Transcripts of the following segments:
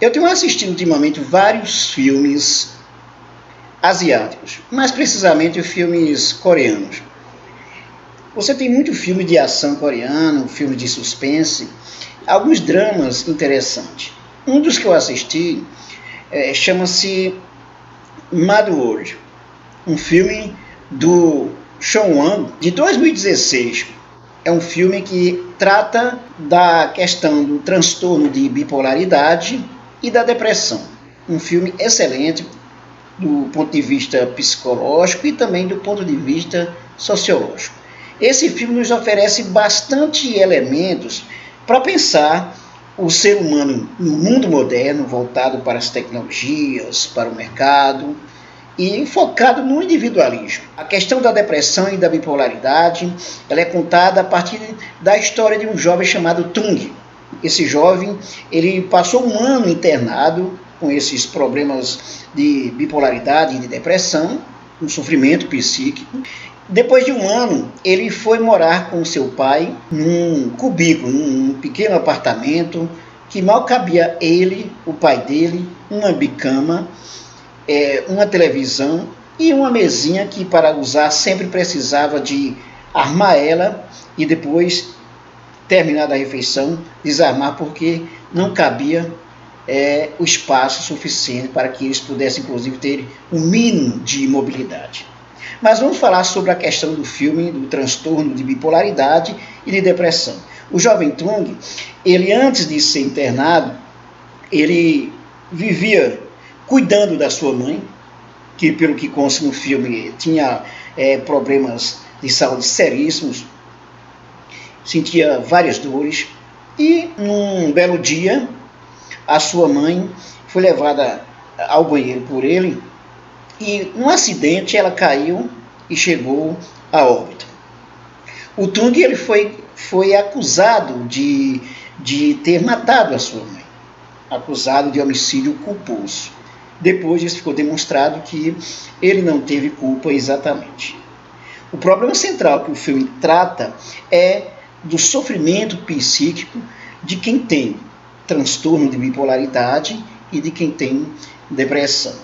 Eu tenho assistido ultimamente vários filmes asiáticos, mais precisamente filmes coreanos. Você tem muito filme de ação coreano, filme de suspense, alguns dramas interessantes. Um dos que eu assisti chama-se Mad World, um filme do Sean Wang, de 2016. É um filme que trata da questão do transtorno de bipolaridade e da depressão. Um filme excelente do ponto de vista psicológico e também do ponto de vista sociológico. Esse filme nos oferece bastante elementos para pensar o ser humano no mundo moderno, voltado para as tecnologias, para o mercado e focado no individualismo. A questão da depressão e da bipolaridade, ela é contada a partir da história de um jovem chamado Tung. Esse jovem, ele passou um ano internado com esses problemas de bipolaridade e de depressão, um sofrimento psíquico. Depois de um ano, ele foi morar com seu pai num cubículo, num pequeno apartamento que mal cabia ele, o pai dele, uma bicama, uma televisão e uma mesinha que para usar sempre precisava de armar ela e depois, terminada a refeição, desarmar porque não cabia o espaço suficiente para que eles pudessem inclusive ter um mínimo de mobilidade. Mas vamos falar sobre a questão do filme, do transtorno de bipolaridade e de depressão. O jovem Tung, ele antes de ser internado, ele vivia cuidando da sua mãe, que pelo que consta no filme tinha problemas de saúde seríssimos, sentia várias dores, e num belo dia a sua mãe foi levada ao banheiro por ele, e num acidente ela caiu e chegou a óbito. O Tung ele foi acusado de ter matado a sua mãe, acusado de homicídio culposo. Depois disso ficou demonstrado que ele não teve culpa exatamente. O problema central que o filme trata é do sofrimento psíquico de quem tem transtorno de bipolaridade e de quem tem depressão.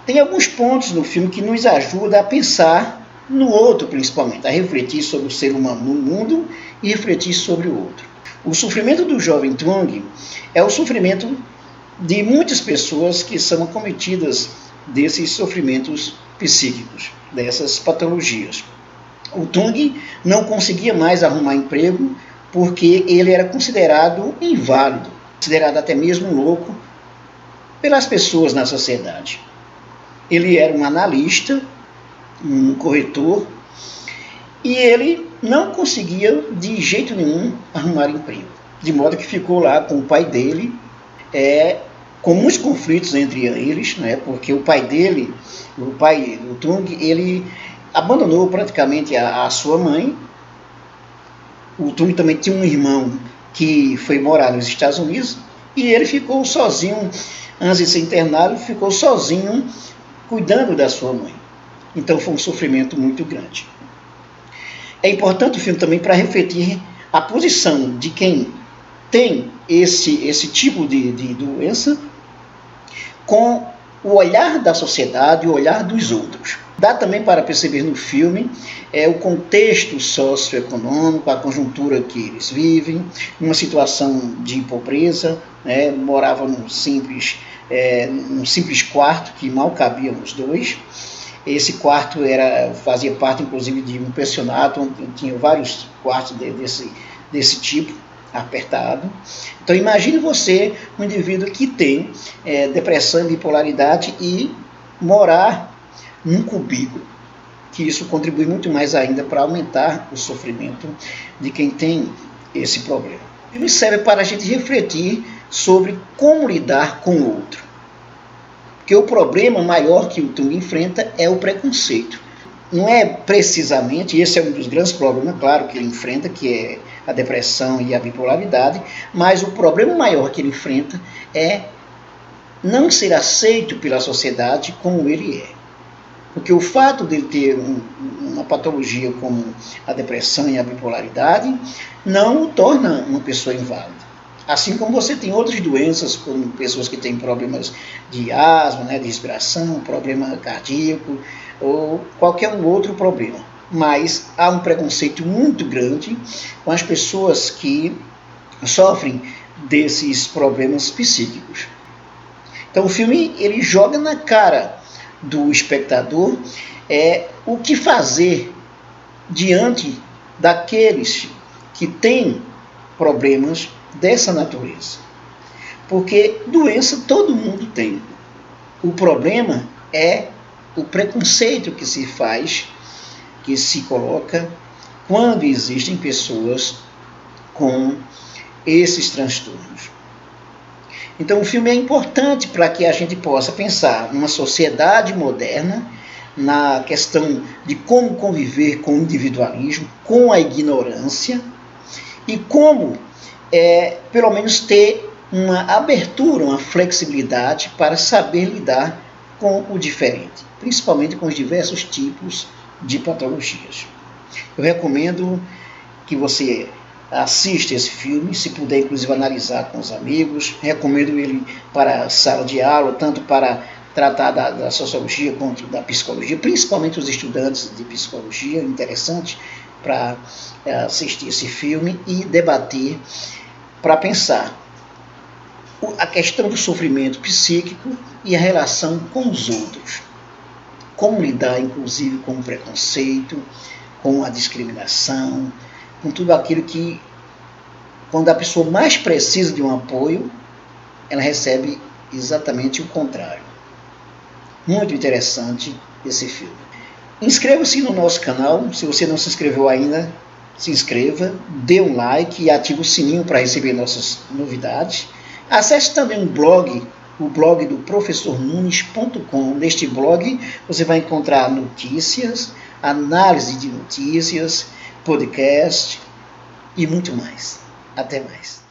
Tem alguns pontos no filme que nos ajudam a pensar no outro, principalmente, a refletir sobre o ser humano no mundo e refletir sobre o outro. O sofrimento do jovem Tung é o sofrimento de muitas pessoas que são acometidas desses sofrimentos psíquicos, dessas patologias. O Tung não conseguia mais arrumar emprego porque ele era considerado inválido, considerado até mesmo louco pelas pessoas na sociedade. Ele era um analista, um corretor, e ele não conseguia de jeito nenhum arrumar emprego. De modo que ficou lá com o pai dele, com muitos conflitos entre eles, né, porque o pai dele, o pai do Tung, ele abandonou praticamente a sua mãe. O Tung também tinha um irmão que foi morar nos Estados Unidos, e ele ficou sozinho, antes de ser internado, ficou sozinho cuidando da sua mãe. Então foi um sofrimento muito grande. É importante o filme também para refletir a posição de quem tem esse tipo de doença com o olhar da sociedade e o olhar dos outros. Dá também para perceber no filme o contexto socioeconômico, a conjuntura que eles vivem, uma situação de pobreza, moravam num simples quarto que mal cabiam os dois. Esse quarto fazia parte, inclusive, de um pensionato, onde tinha vários quartos desse tipo, apertado. Então, imagine você, um indivíduo que tem depressão e bipolaridade e morar num cubículo, que isso contribui muito mais ainda para aumentar o sofrimento de quem tem esse problema. Ele serve para a gente refletir sobre como lidar com o outro. Porque o problema maior que o Tung enfrenta é o preconceito. Não é precisamente, esse é um dos grandes problemas, claro, que ele enfrenta, que é a depressão e a bipolaridade, mas o problema maior que ele enfrenta é não ser aceito pela sociedade como ele é. Porque o fato de ele ter uma patologia como a depressão e a bipolaridade não o torna uma pessoa inválida. Assim como você tem outras doenças, como pessoas que têm problemas de asma, né, de respiração, problema cardíaco ou qualquer outro problema. Mas há um preconceito muito grande com as pessoas que sofrem desses problemas psíquicos. Então o filme ele joga na cara do espectador o que fazer diante daqueles que têm problemas dessa natureza. Porque doença todo mundo tem. O problema é o preconceito que se faz, que se coloca quando existem pessoas com esses transtornos. Então o filme é importante para que a gente possa pensar numa sociedade moderna, na questão de como conviver com o individualismo, com a ignorância e como pelo menos ter uma abertura, uma flexibilidade para saber lidar com o diferente, principalmente com os diversos tipos de patologias. Eu recomendo que você assista esse filme, se puder inclusive analisar com os amigos. Recomendo ele para a sala de aula, tanto para tratar da sociologia quanto da psicologia, principalmente os estudantes de psicologia. Interessante para assistir esse filme e debater, para pensar a questão do sofrimento psíquico e a relação com os outros. Como lidar, inclusive, com o preconceito, com a discriminação, com tudo aquilo que, quando a pessoa mais precisa de um apoio, ela recebe exatamente o contrário. Muito interessante esse filme. Inscreva-se no nosso canal, se você não se inscreveu ainda, se inscreva, dê um like e ative o sininho para receber nossas novidades. Acesse também o blog do professornunes.com. Neste blog você vai encontrar notícias, análise de notícias, podcast e muito mais. Até mais.